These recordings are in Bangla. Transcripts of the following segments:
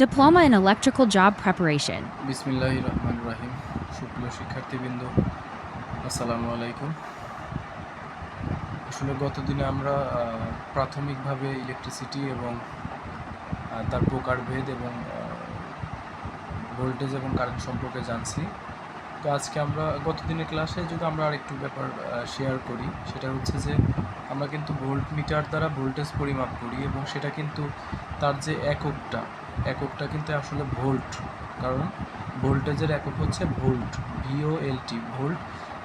Diploma in Electrical Job Preparation. বিসমিল্লাহির রহমানির রহিম। সুপ্রিয় শিক্ষার্থীবৃন্দ, আসসালামু আলাইকুম। আসলে গত দিনে আমরা প্রাথমিকভাবে ইলেকট্রিসিটি এবং তার প্রকারভেদ এবং ভোল্টেজ এবং কারেন্ট সম্পর্কে জানছি। তো আজকে আমরা গত দিনের ক্লাসে যদি আমরা আরেকটু ব্যাপার শেয়ার করি, সেটা হচ্ছে যে আমরা কিন্তু ভোল্ট মিটার দ্বারা ভোল্টেজ পরিমাপ করি এবং সেটা কিন্তু তার যে এককটা কিন্তু আসলে ভোল্ট, কারণ ভোল্টেজের একক হচ্ছে ভোল্ট, VOLT, ভোল্ট,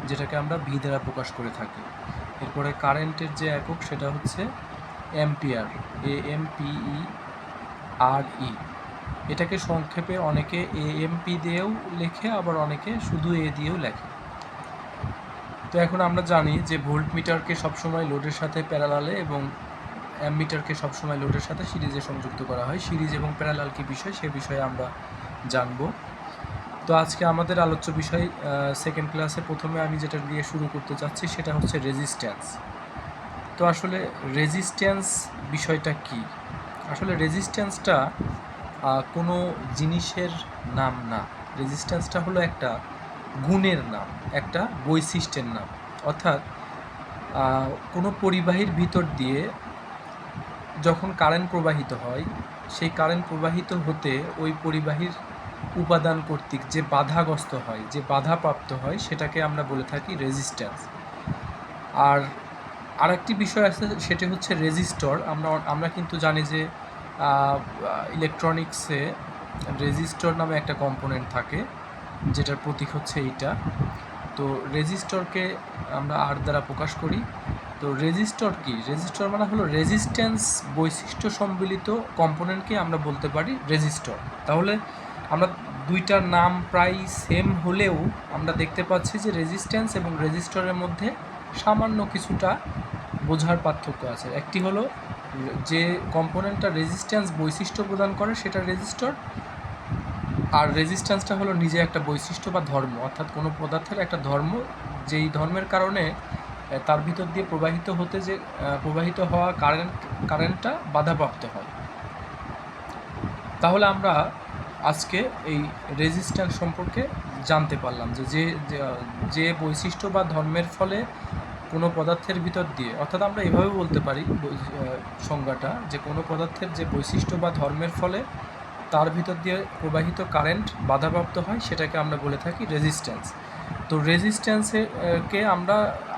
যেটাকে আমরা ভি দ্বারা প্রকাশ করে থাকি। এরপরে কারেন্টের যে একক সেটা হচ্ছে অ্যাম্পিয়ার, AMPERE। এটাকে সংক্ষেপে অনেকে AMP দিয়েও লেখে, আবার অনেকে শুধু এ দিয়েও লেখে। তো এখন আমরা জানি যে ভোল্ট মিটারকে সবসময় লোডের সাথে প্যারালালে এবং অ্যামমিটারকে সবসময় লোডের সাথে সিরিজে সংযুক্ত করা হয়। সিরিজ এবং প্যারালাল কী বিষয়, সে বিষয়ে আমরা জানব। তো আজকে আমাদের আলোচ্য বিষয় সেকেন্ড ক্লাসে প্রথমে আমি যেটা দিয়ে শুরু করতে চাচ্ছি সেটা হচ্ছে রেজিস্ট্যান্স। তো আসলে রেজিস্ট্যান্স বিষয়টা কি? আসলে রেজিস্ট্যান্সটা কোনো জিনিসের নাম না। রেজিস্ট্যান্সটা হলো একটা গুণের নাম, একটা বৈশিষ্ট্যের নাম। অর্থাৎ কোনো পরিবাহীর ভিতর দিয়ে যখন কারেন্ট প্রবাহিত হয়, সেই কারেন্ট প্রবাহিত হতে ওই পরিবাহীর উপাদান কর্তৃক যে বাধাগ্রস্ত হয়, যে বাধাপ্রাপ্ত হয়, সেটাকে আমরা বলে থাকি রেজিস্ট্যান্স। আর আরেকটি বিষয় আছে, সেটি হচ্ছে রেজিস্টর। আমরা কিন্তু জানি যে ইলেকট্রনিক্সে রেজিস্টর নামে একটা কম্পোনেন্ট থাকে, যেটার প্রতীক হচ্ছে এইটা। তো রেজিস্টরকে আমরা আর দ্বারা প্রকাশ করি। তো রেজিস্টর কি? রেজিস্টর মানে হলো রেজিস্ট্যান্স বৈশিষ্ট্য সম্মিলিত কম্পোনেন্টকে আমরা বলতে পারি রেজিস্টর। তাহলে আমরা দুইটার নাম প্রায় সেম হলেও আমরা দেখতে পাচ্ছি যে রেজিস্ট্যান্স এবং রেজিস্টরের মধ্যে সামান্য কিছুটা বোঝার পার্থক্য আছে। একটি হলো যে কম্পোনেন্টটা রেজিস্ট্যান্স বৈশিষ্ট্য প্রদান করে সেটা রেজিস্টর, আর রেজিস্ট্যান্সটা হলো নিজে একটা বৈশিষ্ট্য বা ধর্ম, অর্থাৎ কোনো পদার্থের একটা ধর্ম, যেই ধর্মের কারণে তার ভিতর দিয়ে প্রবাহিত হওয়া কারেন্টটা বাধাপ্রাপ্ত হয়। তাহলে আমরা আজকে এই রেজিস্ট্যান্স সম্পর্কে জানতে পারলাম যে বৈশিষ্ট্য বা ধর্মের ফলে কোনো পদার্থের ভিতর দিয়ে, অর্থাৎ আমরা এভাবে বলতে পারি সংজ্ঞাটা, যে কোনো পদার্থের যে বৈশিষ্ট্য বা ধর্মের ফলে তার ভিতর দিয়ে প্রবাহিত কারেন্ট বাধাপ্রাপ্ত হয়, সেটাকে আমরা বলে থাকি রেজিস্ট্যান্স। তো রেজিস্ট্যান্সকে আমরা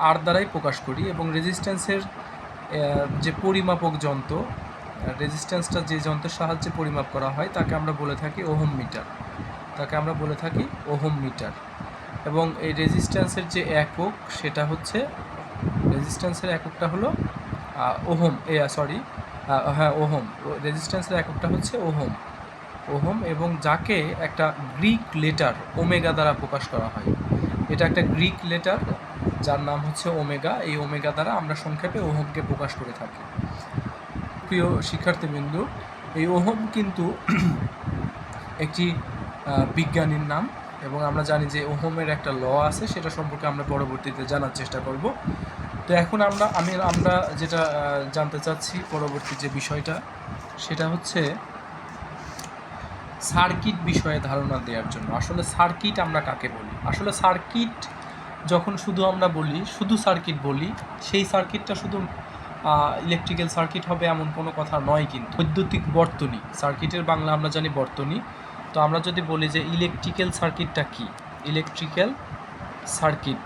আর দ্বারাই প্রকাশ করি এবং রেজিস্ট্যান্সের যে পরিমাপক যন্ত্র, রেজিস্ট্যান্সটা যে যন্ত্রের সাহায্যে পরিমাপ করা হয় তাকে আমরা বলে থাকি ওহম মিটার। এবং এই রেজিস্ট্যান্সের যে একক সেটা হচ্ছে, রেজিস্ট্যান্সের এককটা হলো ওহম। ওহম। রেজিস্ট্যান্সের এককটা হচ্ছে ওহম, এবং যাকে একটা গ্রিক লেটার ওমেগা দ্বারা প্রকাশ করা হয়। এটা একটা গ্রিক লেটার যার নাম হচ্ছে ওমেগা। এই ওমেগা দ্বারা আমরা সংক্ষেপে ওহমকে প্রকাশ করে থাকি। প্রিয় শিক্ষার্থীবৃন্দ, এই ওহম কিন্তু একটি বিজ্ঞানীর নাম, এবং আমরা জানি যে ওহমের একটা ল আছে, সেটা সম্পর্কে আমরা পরবর্তীতে জানার চেষ্টা করব। তো এখন আমরা যেটা জানতে চাচ্ছি, পরবর্তী যে বিষয়টা, সেটা হচ্ছে সার্কিট বিষয়ে ধারণা দেওয়ার জন্য। আসলে সার্কিট আমরা কাকে বলি? আসলে সার্কিট যখন শুধু সার্কিট বলি, সেই সার্কিটটা শুধু ইলেকট্রিক্যাল সার্কিট হবে এমন কোনো কথা নয়। কিন্তু বৈদ্যুতিক বর্তনী, সার্কিটের বাংলা আমরা জানি বর্তনী। তো আমরা যদি বলি যে ইলেকট্রিক্যাল সার্কিটটা কি, ইলেকট্রিক্যাল সার্কিট,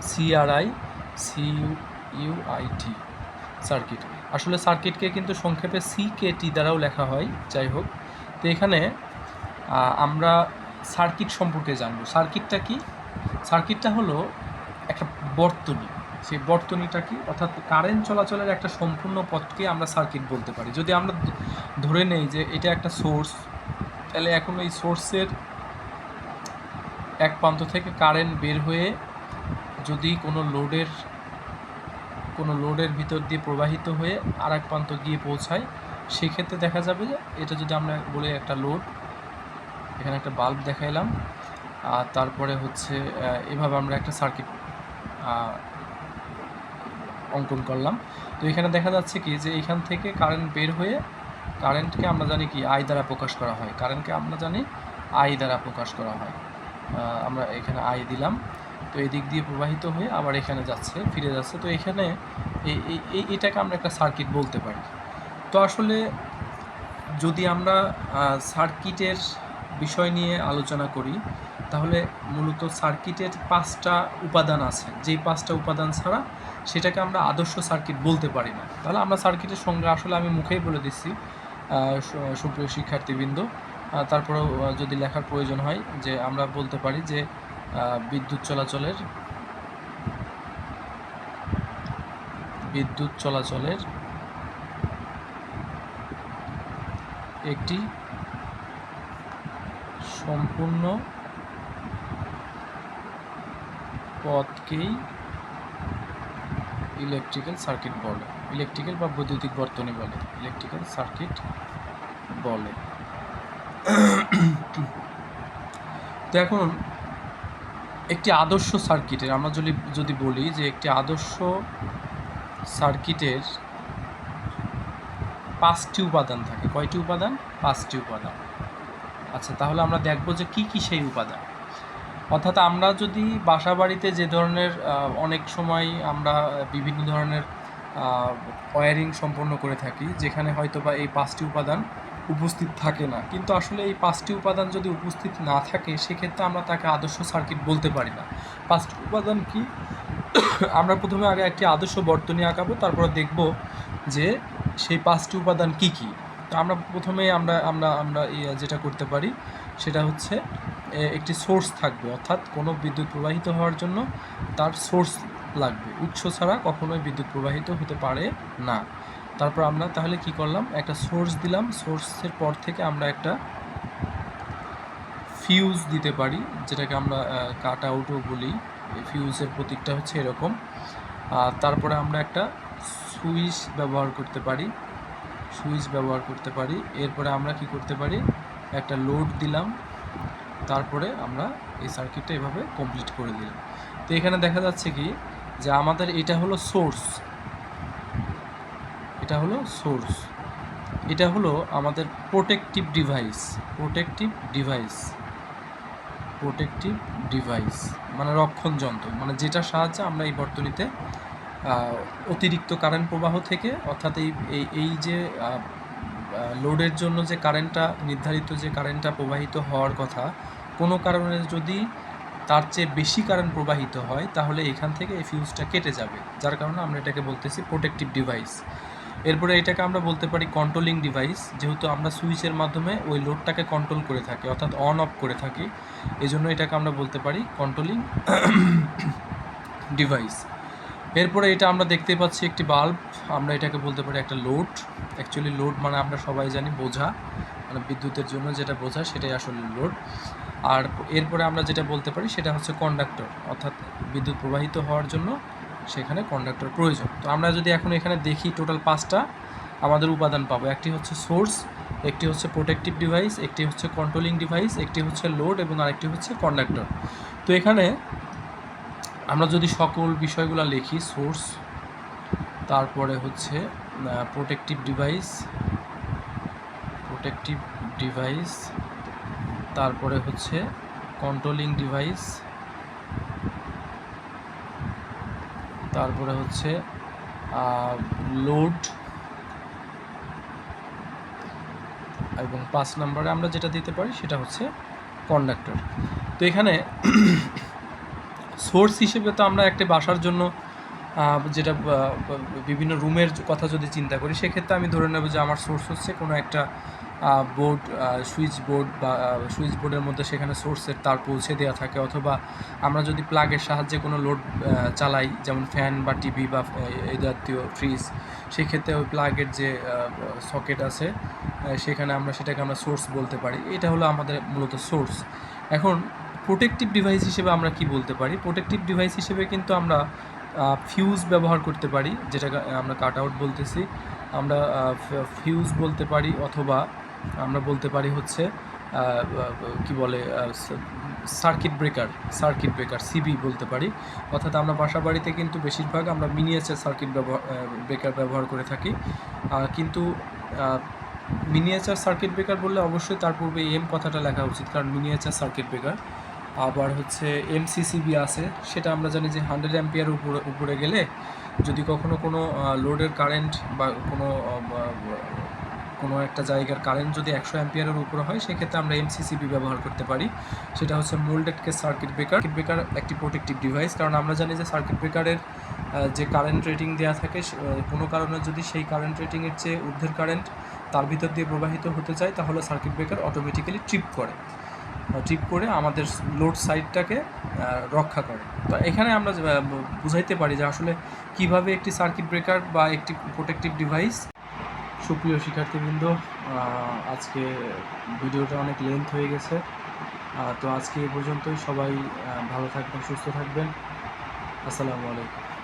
CRICUIT, সার্কিট। আসলে সার্কিটকে কিন্তু সংক্ষেপে CKT দ্বারাও লেখা হয়। যাই হোক, তো এখানে আমরা সার্কিট সম্পর্কে জানব। সার্কিটটা কি? সার্কিটটা হলো একটা বর্তনী। সেই বর্তনীটা কি? অর্থাৎ কারেন্ট চলাচলের একটা সম্পূর্ণ পথকে আমরা সার্কিট বলতে পারি। যদি আমরা ধরে নেই যে এটা একটা সোর্স, তাহলে এখন এই সোর্সের এক প্রান্ত থেকে কারেন্ট বের হয়ে যদি কোনো লোডের ভিতর দিয়ে প্রবাহিত হয়ে আর এক প্রান্ত গিয়ে পৌঁছায়, সেক্ষেত্রে দেখা যাবে যে এটা যদি আমরা বলি একটা লোড, এখানে একটা বাল্ব দেখাইলাম, আর তারপরে হচ্ছে এভাবে আমরা একটা সার্কিট অঙ্কন করলাম। তো এখানে দেখা যাচ্ছে কি যে এখান থেকে কারেন্ট বের হয়ে কারেন্টকে আমরা জানি কি আই দ্বারা প্রকাশ করা হয়, কারেন্টকে আমরা জানি আই দ্বারা প্রকাশ করা হয়। আমরা এখানে আই দিলাম, তো এই দিক দিয়ে প্রবাহিত হয়ে আবার এখানে যাচ্ছে, ফিরে যাচ্ছে। তো এখানে এটাকে আমরা একটা সার্কিট বলতে পারি। তো আসলে যদি আমরা সার্কিটের বিষয় নিয়ে আলোচনা করি, তাহলে মূলত সার্কিটের 5টা উপাদান আছে, যেই 5টা উপাদান ছাড়া সেটাকে আমরা আদর্শ সার্কিট বলতে পারি না। তাহলে আমরা সার্কিটের সংজ্ঞা আসলে আমি মুখেই বলে দিচ্ছি সুপ্রিয় শিক্ষার্থীবৃন্দ। তারপরেও যদি লেখার প্রয়োজন হয়, যে আমরা বলতে পারি যে বিদ্যুৎ চলাচলের একটি সম্পূর্ণ পথকেই ইলেকট্রিক্যাল সার্কিট বলে, ইলেকট্রিক্যাল বা বৈদ্যুতিক বর্তনী বলে, ইলেকট্রিক্যাল সার্কিট বলে। তো এখন একটি আদর্শ সার্কিটের আমরা যদি বলি যে একটি আদর্শ সার্কিটের 5টি উপাদান থাকে। কয়টি উপাদান? 5টি উপাদান। আচ্ছা, তাহলে আমরা দেখব যে কি কি সেই উপাদান। অর্থাৎ আমরা যদি বাসা বাড়িতে যে ধরনের অনেক সময় আমরা বিভিন্ন ধরনের ওয়্যারিং সম্পন্ন করে থাকি, যেখানে হয়তো বা এই 5টি উপাদান উপস্থিত থাকে না, কিন্তু আসলে এই 5টি উপাদান যদি উপস্থিত না থাকে সেক্ষেত্রে আমরা তাকে আদর্শ সার্কিট বলতে পারি না। 5টি উপাদান কি? আমরা প্রথমে আগে একটি আদর্শ বর্তনী আঁকাবো, তারপর দেখব যে সেই 5টি উপাদান কি কি। তো আমরা প্রথমে আমরা যেটা করতে পারি সেটা হচ্ছে একটি সোর্স থাকবে, অর্থাৎ কোনো বিদ্যুৎ প্রবাহিত হওয়ার জন্য তার সোর্স লাগবে। উৎস ছাড়া কখনোই বিদ্যুৎ প্রবাহিত হতে পারে না। তারপর আমরা তাহলে কি করলাম, একটা সোর্স দিলাম, সোর্সের পর থেকে আমরা একটা ফিউজ দিতে পারি, যেটাকে আমরা কাট আউটও বলি। ফিউজের প্রতীকটা হচ্ছে এরকম। তারপরে আমরা একটা সুইচ ব্যবহার করতে পারি। এরপরে আমরা কি করতে পারি, একটা লোড দিলাম, তারপরে আমরা এই সার্কিটটা এভাবে কমপ্লিট করে দিলাম। তো এখানে দেখা যাচ্ছে কি যে আমাদের এটা হলো সোর্স, এটা হলো আমাদের প্রোটেক্টিভ ডিভাইস মানে রক্ষণ যন্ত্র, মানে যেটার সাহায্যে আমরা এই বর্তনীতে অতিরিক্ত কারেন্ট প্রবাহ থেকে, অর্থাৎ এই যে লোডের জন্য যে কারেন্টটা নির্ধারিত, যে কারেন্টটা প্রবাহিত হওয়ার কথা, কোনো কারণে যদি তার চেয়ে বেশি কারেন্ট প্রবাহিত হয় তাহলে এখান থেকে এই ফিউজটা কেটে যাবে, যার কারণে আমরা এটাকে বলতেছি প্রোটেক্টিভ ডিভাইস। এরপরে এটাকে আমরা বলতে পারি কন্ট্রোলিং ডিভাইস, যেহেতু আমরা সুইচের মাধ্যমে ওই লোডটাকে কন্ট্রোল করে থাকি, অর্থাৎ অন অফ করে থাকি, এই জন্য এটাকে আমরা বলতে পারি কন্ট্রোলিং ডিভাইস। এরপরে এটা আমরা দেখতে পাচ্ছি একটি বাল্ব, আমরা এটাকে বলতে পারি একটা লোড। অ্যাকচুয়ালি লোড মানে আমরা সবাই জানি বোঝা, মানে বিদ্যুতের জন্য যেটা বোঝা সেটাই আসলে লোড। আর এরপরে আমরা যেটা বলতে পারি সেটা হচ্ছে কন্ডাক্টর, অর্থাৎ বিদ্যুৎ প্রবাহিত হওয়ার জন্য সেখানে কন্ডাক্টর প্রয়োজন। তো আমরা যদি এখন এখানে দেখি, টোটাল 5টা আমাদের উপাদান পাবো। একটি হচ্ছে সোর্স, একটি হচ্ছে প্রোটেক্টিভ ডিভাইস, একটি হচ্ছে কন্ট্রোলিং ডিভাইস, একটি হচ্ছে লোড এবং আরেকটি হচ্ছে কন্ডাক্টর। তো এখানে আমরা যদি সকল বিষয়গুলো লিখি, সোর্স, তারপরে হচ্ছে প্রোটেক্টিভ ডিভাইস, তারপরে হচ্ছে কন্ট্রোলিং ডিভাইস, তারপরে হচ্ছে লোড, এবং 5 নম্বরে আমরা যেটা দিতে পারি সেটা হচ্ছে কন্ডাক্টর। তো এখানে সোর্স হিসেবে তো আমরা একটা বাসার জন্য যেটা বিভিন্ন রুমের কথা যদি চিন্তা করি, সেক্ষেত্রে আমি ধরে নেব যে আমার সোর্স হচ্ছে কোনো একটা বোর্ড, সুইচ বোর্ডের মধ্যে সেখানে সোর্সের তার পৌঁছে দেওয়া থাকে, অথবা আমরা যদি প্লাগের সাহায্যে কোনো লোড চালাই, যেমন ফ্যান বা টিভি বা এই জাতীয় ফ্রিজ, সেক্ষেত্রে ওই প্লাগের যে সকেট আছে সেখানে সেটাকে আমরা সোর্স বলতে পারি। এটা হলো আমাদের মূলত সোর্স। এখন প্রোটেক্টিভ ডিভাইস হিসেবে আমরা কি বলতে পারি? প্রোটেক্টিভ ডিভাইস হিসেবে কিন্তু আমরা ফিউজ ব্যবহার করতে পারি, যেটাকে আমরা কাট আউট বলতেছি। আমরা ফিউজ বলতে পারি, অথবা আমরা বলতে পারি হচ্ছে কি বলে সার্কিট ব্রেকার সিবি বলতে পারি। অর্থাৎ আমরা বাসা বাড়িতে কিন্তু বেশিরভাগ আমরা মিনিয়েচার সার্কিট ব্রেকার ব্যবহার করে থাকি, কিন্তু মিনিয়েচার সার্কিট ব্রেকার বললে অবশ্যই তার পূর্বে এম কথাটা লেখা উচিত, কারণ মিনিয়েচার সার্কিট ব্রেকার। আবার হচ্ছে এমসিসিবি আছে, সেটা আমরা জানি যে 100 অ্যাম্পিয়ার উপরে গেলে যদি কখনো কোনো লোডের কারেন্ট বা কোনো একটা জায়গার কারেন্ট যদি 100 অ্যাম্পিয়ারের উপরে হয়, সেক্ষেত্রে আমরা এমসিসিবি ব্যবহার করতে পারি। সেটা হচ্ছে moulded case circuit breaker. Circuit breaker একটি প্রোটেক্টিভ ডিভাইস, কারণ আমরা জানি যে সার্কিট ব্রেকারের যে কারেন্ট রেটিং দেওয়া থাকে, কোনো কারণে যদি সেই কারেন্ট রেটিংয়ের চেয়ে ঊর্ধ্বের কারেন্ট তার ভিতর দিয়ে প্রবাহিত হতে চায়, তাহলে সার্কিট ব্রেকার অটোমেটিক্যালি ট্রিপ করে আমাদের লোড সাইডটাকে রক্ষা করে। তো এখানে আমরা বুঝাইতে পারি যে আসলে কিভাবে একটি সার্কিট ব্রেকার বা একটি প্রোটেক্টিভ ডিভাইস। সুপ্রিয় শিক্ষার্থীবৃন্দ, আজকে ভিডিওটা অনেক লেন্থ হয়ে গেছে, তো আজকে এই পর্যন্তই। সবাই ভালো থাকবেন, সুস্থ থাকবেন। আসসালামু আলাইকুম।